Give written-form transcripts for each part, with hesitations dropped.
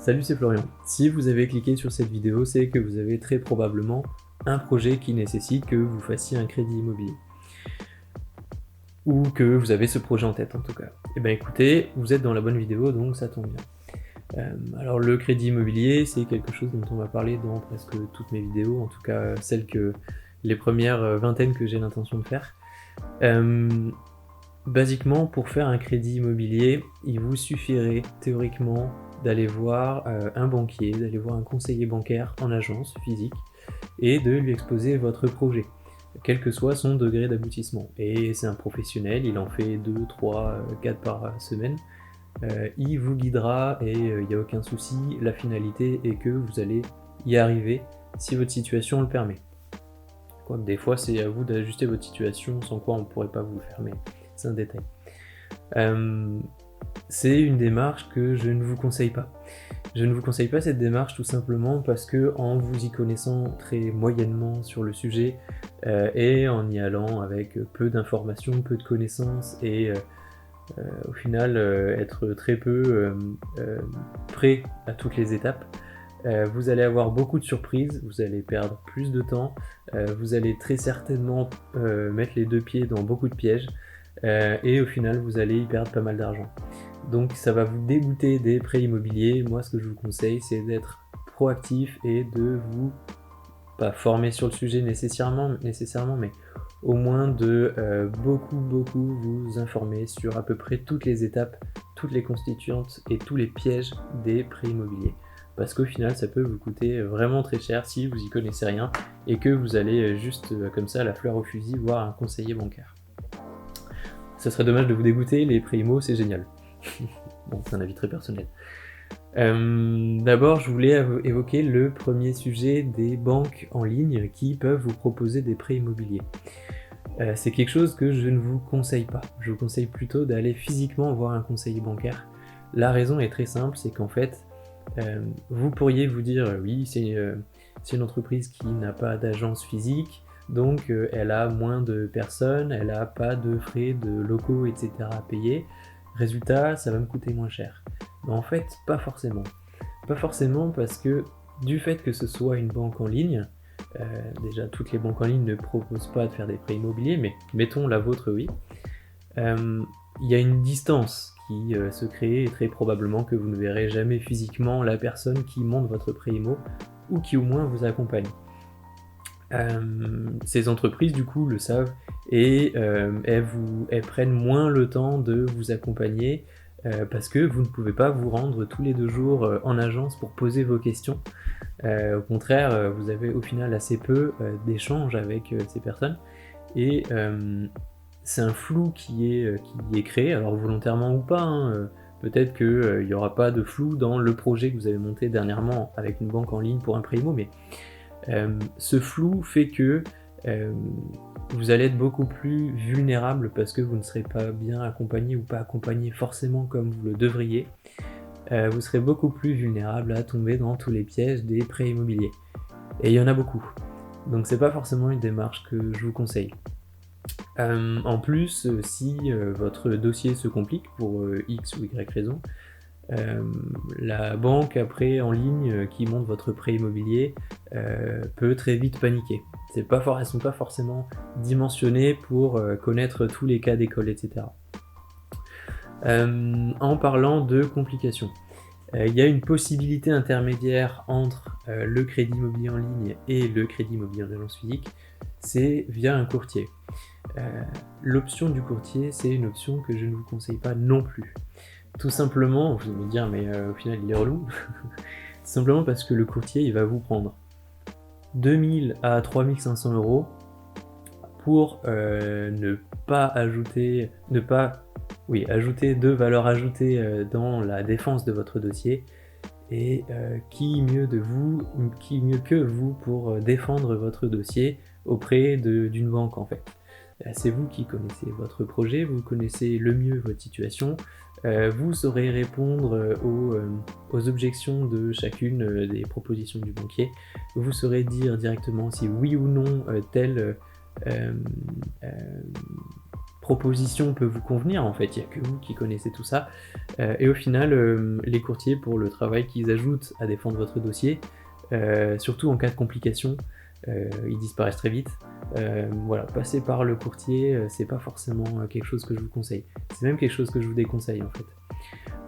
Salut, c'est Florian. Si vous avez cliqué sur cette vidéo, c'est que vous avez très probablement un projet qui nécessite que vous fassiez un crédit immobilier. Ou que vous avez ce projet en tête en tout cas. Eh bien écoutez, vous êtes dans la bonne vidéo, donc ça tombe bien. Alors le crédit immobilier, c'est quelque chose dont on va parler dans presque toutes mes vidéos, en tout cas les premières vingtaines que j'ai l'intention de faire. Basiquement, pour faire un crédit immobilier, il vous suffirait théoriquement d'aller voir un banquier, d'aller voir un conseiller bancaire en agence physique et de lui exposer votre projet, quel que soit son degré d'aboutissement. Et c'est un professionnel, il en fait 2, 3, 4 par semaine. Il vous guidera et il n'y a aucun souci. La finalité est que vous allez y arriver si votre situation le permet. Quoique des fois, c'est à vous d'ajuster votre situation, sans quoi on ne pourrait pas vous le faire, mais c'est un détail. C'est une démarche que je ne vous conseille pas. Je ne vous conseille pas cette démarche tout simplement parce que en vous y connaissant très moyennement sur le sujet et en y allant avec peu d'informations, peu de connaissances et au final être très peu prêt à toutes les étapes, vous allez avoir beaucoup de surprises, vous allez perdre plus de temps, vous allez très certainement mettre les deux pieds dans beaucoup de pièges et au final vous allez y perdre pas mal d'argent. Donc ça va vous dégoûter des prêts immobiliers. Moi ce que je vous conseille c'est d'être proactif et de vous, pas former sur le sujet nécessairement mais au moins de beaucoup vous informer sur à peu près toutes les étapes, toutes les constituantes et tous les pièges des prêts immobiliers. Parce qu'au final ça peut vous coûter vraiment très cher si vous y connaissez rien et que vous allez juste comme ça la fleur au fusil voir un conseiller bancaire. Ça serait dommage de vous dégoûter, les prêts immo c'est génial. Bon, c'est un avis très personnel. D'abord, je voulais évoquer le premier sujet des banques en ligne qui peuvent vous proposer des prêts immobiliers. C'est quelque chose que je ne vous conseille pas. Je vous conseille plutôt d'aller physiquement voir un conseiller bancaire. La raison est très simple, c'est qu'en fait, vous pourriez vous dire oui, c'est une entreprise qui n'a pas d'agence physique, donc elle a moins de personnes, elle n'a pas de frais de locaux, etc. à payer. Résultat, ça va me coûter moins cher. Mais en fait, pas forcément. Pas forcément parce que du fait que ce soit une banque en ligne, déjà toutes les banques en ligne ne proposent pas de faire des prêts immobiliers, mais mettons la vôtre oui, il y a une distance qui se crée et très probablement que vous ne verrez jamais physiquement la personne qui monte votre prêt immo ou qui au moins vous accompagne. Ces entreprises du coup le savent et elles prennent moins le temps de vous accompagner parce que vous ne pouvez pas vous rendre tous les 2 jours en agence pour poser vos questions. Au contraire, vous avez au final assez peu d'échanges avec ces personnes et c'est un flou qui est créé, alors volontairement ou pas, hein, peut-être qu'il n'y aura pas de flou dans le projet que vous avez monté dernièrement avec une banque en ligne pour un prêt immo, mais ce flou fait que vous allez être beaucoup plus vulnérable parce que vous ne serez pas bien accompagné ou pas accompagné forcément comme vous le devriez. Vous serez beaucoup plus vulnérable à tomber dans tous les pièges des prêts immobiliers. Et il y en a beaucoup. Donc c'est pas forcément une démarche que je vous conseille. En plus, si votre dossier se complique pour X ou Y raison, la banque après en ligne qui monte votre prêt immobilier peut très vite paniquer. Elles ne sont pas forcément dimensionnées pour connaître tous les cas d'école, etc. En parlant de complications, il y a une possibilité intermédiaire entre le crédit immobilier en ligne et le crédit immobilier en agence physique, c'est via un courtier. L'option du courtier, c'est une option que je ne vous conseille pas non plus. Tout simplement, vous allez me dire, mais au final il est relou. Tout simplement parce que le courtier, il va vous prendre 2000 à 3500 euros pour ajouter de valeur ajoutée dans la défense de votre dossier. Et qui mieux que vous pour défendre votre dossier auprès d'une banque en fait. C'est vous qui connaissez votre projet, vous connaissez le mieux votre situation, vous saurez répondre aux objections de chacune des propositions du banquier, vous saurez dire directement si oui ou non tel proposition peut vous convenir, en fait, il n'y a que vous qui connaissez tout ça. Et au final, les courtiers, pour le travail qu'ils ajoutent à défendre votre dossier, surtout en cas de complications, ils disparaissent très vite. Voilà, passer par le courtier, c'est pas forcément quelque chose que je vous conseille. C'est même quelque chose que je vous déconseille, en fait.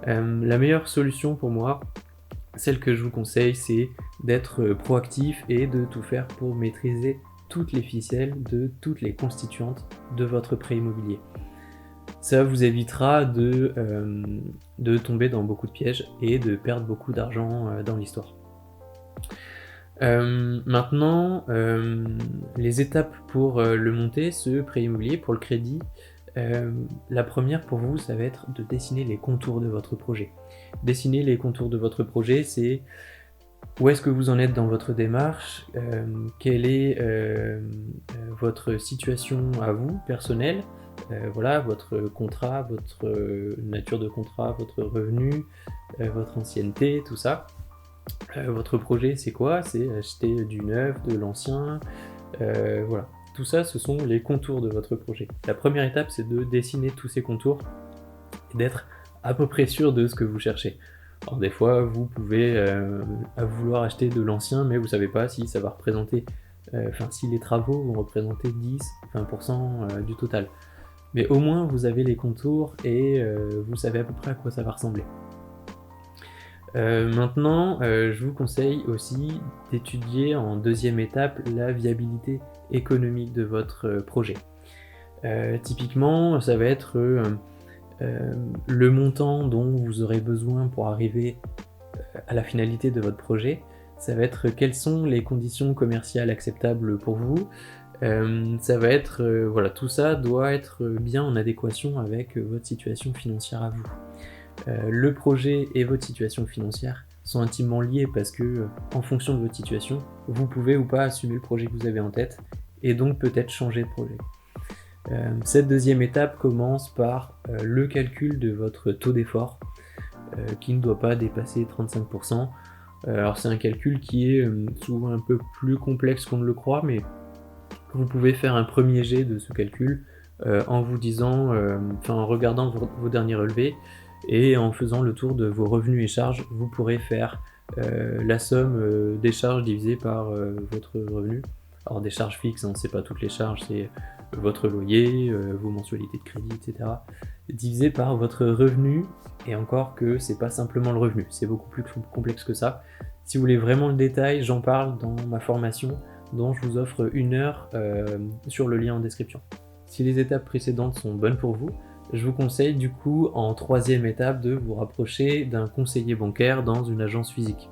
La meilleure solution pour moi, celle que je vous conseille, c'est d'être proactif et de tout faire pour maîtriser toutes les ficelles de toutes les constituantes de votre prêt immobilier. Ça vous évitera de tomber dans beaucoup de pièges et de perdre beaucoup d'argent dans l'histoire. Maintenant, les étapes pour le monter, ce prêt immobilier, pour le crédit, la première pour vous, ça va être de dessiner les contours de votre projet. Dessiner les contours de votre projet, c'est où est-ce que vous en êtes dans votre démarche, quelle est votre situation à vous, personnelle, voilà, votre contrat, votre nature de contrat, votre revenu, votre ancienneté, tout ça. Votre projet, c'est quoi? C'est acheter du neuf, de l'ancien, voilà. Tout ça, ce sont les contours de votre projet. La première étape, c'est de dessiner tous ces contours et d'être à peu près sûr de ce que vous cherchez. Alors des fois, vous pouvez vouloir acheter de l'ancien, mais vous ne savez pas si ça va représenter, si les travaux vont représenter 10-20% du total. Mais au moins, vous avez les contours et vous savez à peu près à quoi ça va ressembler. Maintenant, je vous conseille aussi d'étudier en deuxième étape la viabilité économique de votre projet. Typiquement, ça va être le montant dont vous aurez besoin pour arriver à la finalité de votre projet. Ça va être quelles sont les conditions commerciales acceptables pour vous. Ça va être, voilà, tout ça doit être bien en adéquation avec votre situation financière à vous. Le projet et votre situation financière sont intimement liés parce que, en fonction de votre situation, vous pouvez ou pas assumer le projet que vous avez en tête et donc peut-être changer de projet. Cette deuxième étape commence par le calcul de votre taux d'effort qui ne doit pas dépasser 35%. Alors c'est un calcul qui est souvent un peu plus complexe qu'on ne le croit, mais vous pouvez faire un premier jet de ce calcul en vous disant, en regardant vos derniers relevés et en faisant le tour de vos revenus et charges, vous pourrez faire la somme des charges divisée par votre revenu. Alors des charges fixes, hein, c'est pas toutes les charges, c'est votre loyer, vos mensualités de crédit, etc. divisé par votre revenu, et encore que c'est pas simplement le revenu, c'est beaucoup plus complexe que ça. Si vous voulez vraiment le détail, j'en parle dans ma formation dont je vous offre 1 heure sur le lien en description. Si les étapes précédentes sont bonnes pour vous, je vous conseille du coup en troisième étape de vous rapprocher d'un conseiller bancaire dans une agence physique.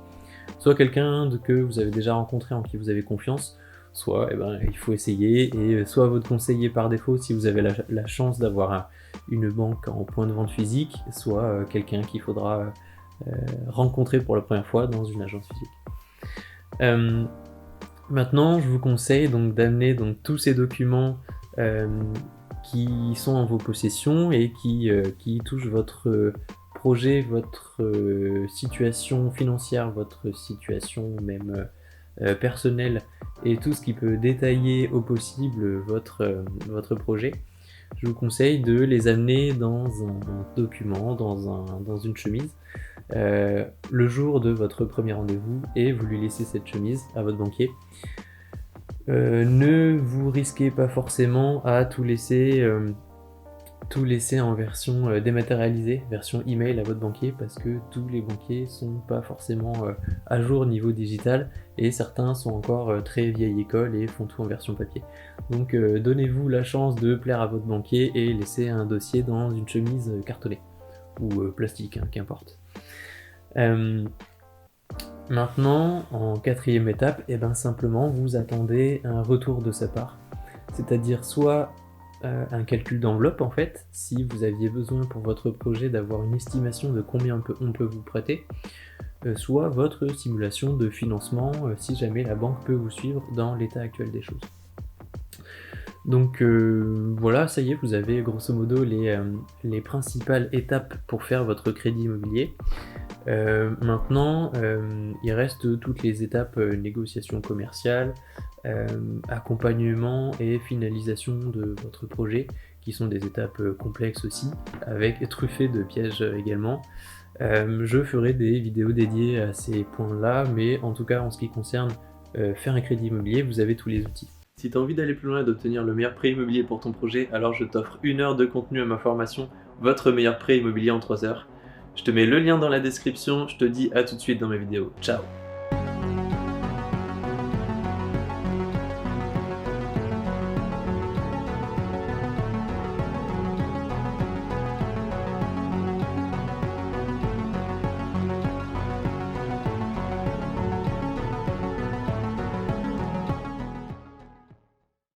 Soit quelqu'un que vous avez déjà rencontré en qui vous avez confiance, soit il faut essayer, et soit votre conseiller par défaut si vous avez la chance d'avoir une banque en point de vente physique, soit quelqu'un qu'il faudra rencontrer pour la première fois dans une agence physique. Maintenant, je vous conseille donc d'amener tous ces documents qui sont en vos possessions et qui touchent votre projet, votre situation financière, votre situation même personnelle et tout ce qui peut détailler au possible votre projet. Je vous conseille de les amener dans un document, dans une chemise, le jour de votre premier rendez-vous, et vous lui laissez cette chemise à votre banquier. Ne vous risquez pas forcément à tout laisser en version dématérialisée, version email à votre banquier, parce que tous les banquiers sont pas forcément à jour niveau digital, et certains sont encore très vieille école et font tout en version papier. Donc donnez-vous la chance de plaire à votre banquier et laissez un dossier dans une chemise cartonnée, ou plastique, hein, qu'importe. Maintenant, en quatrième étape, simplement vous attendez un retour de sa part, c'est-à-dire soit un calcul d'enveloppe en fait, si vous aviez besoin pour votre projet d'avoir une estimation de combien on peut vous prêter, soit votre simulation de financement si jamais la banque peut vous suivre dans l'état actuel des choses. Donc voilà, ça y est, vous avez grosso modo les principales étapes pour faire votre crédit immobilier. Maintenant, il reste toutes les étapes négociation commerciale, accompagnement et finalisation de votre projet qui sont des étapes complexes aussi, avec truffées de pièges également. Je ferai des vidéos dédiées à ces points-là, mais en tout cas en ce qui concerne faire un crédit immobilier, vous avez tous les outils. Si tu as envie d'aller plus loin et d'obtenir le meilleur prêt immobilier pour ton projet, alors je t'offre 1 heure de contenu à ma formation, votre meilleur prêt immobilier en 3 heures. Je te mets le lien dans la description, je te dis à tout de suite dans mes vidéos. Ciao!